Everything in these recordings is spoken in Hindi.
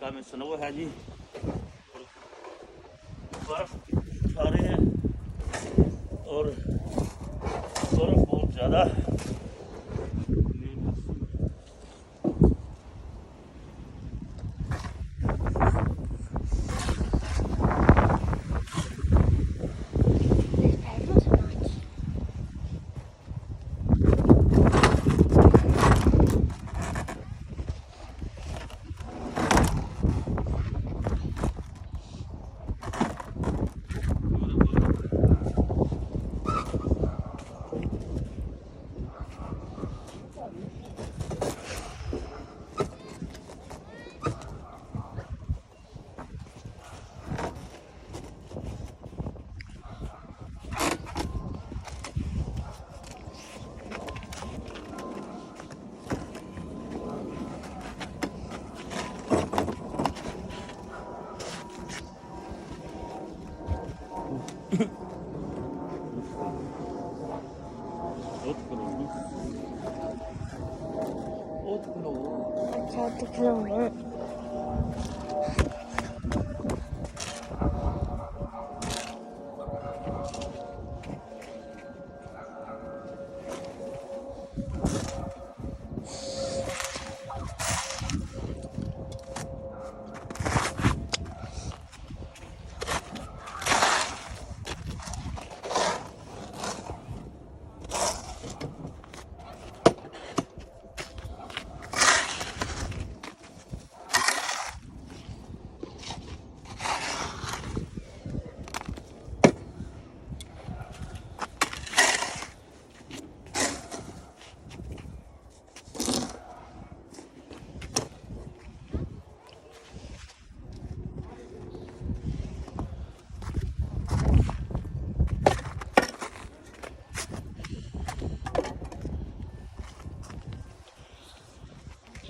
अमेरिका में स्नो है जी, बर्फ उठा रहे हैं और बर्फ बहुत ज़्यादा है।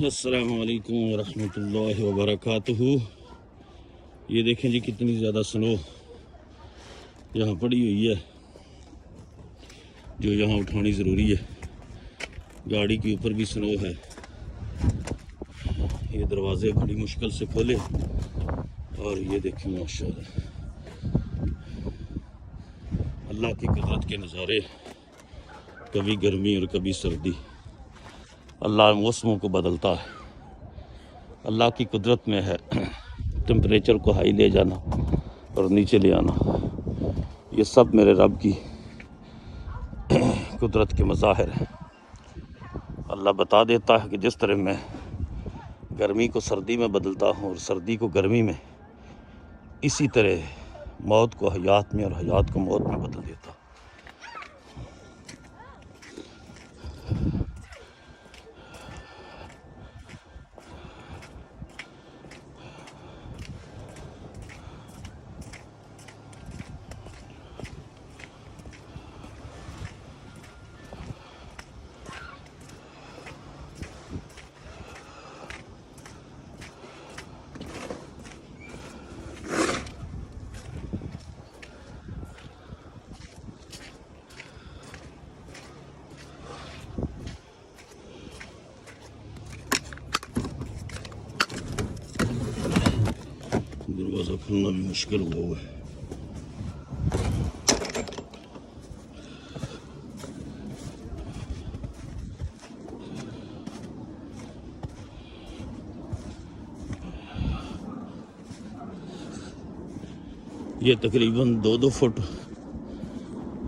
अस्सलामु अलैकुम वरहमतुल्लाहि वबरकातुहू। ये देखें जी कितनी ज़्यादा स्नो यहाँ पड़ी हुई है, जो यहाँ उठानी ज़रूरी है। गाड़ी के ऊपर भी स्नो है। ये दरवाजे बड़ी मुश्किल से खोले और ये देखें माशाअल्लाह अल्लाह की कुदरत के नज़ारे, कभी गर्मी और कभी सर्दी। अल्लाह मौसमों को बदलता है, अल्लाह की कुदरत में है टेम्परेचर को हाई ले जाना और नीचे ले आना। ये सब मेरे रब की कुदरत के मज़ाहिर हैं। अल्लाह बता देता है कि जिस तरह मैं गर्मी को सर्दी में बदलता हूँ और सर्दी को गर्मी में, इसी तरह मौत को हयात में और हयात को मौत में बदल देता। दरवाज़ा खुलना भी मुश्किल हुआ है। ये तकरीबन 2-2 फुट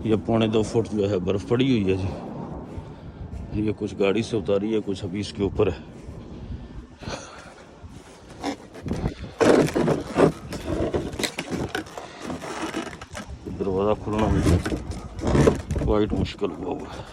या 1.25 फुट जो है बर्फ़ पड़ी हुई है जी। ये कुछ गाड़ी से उतारी है, कुछ अभी इसके ऊपर है। दरवाज़ा खुलना भी वाइट मुश्किल हुआ है।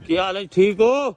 क्या हाल है, ठीक हो?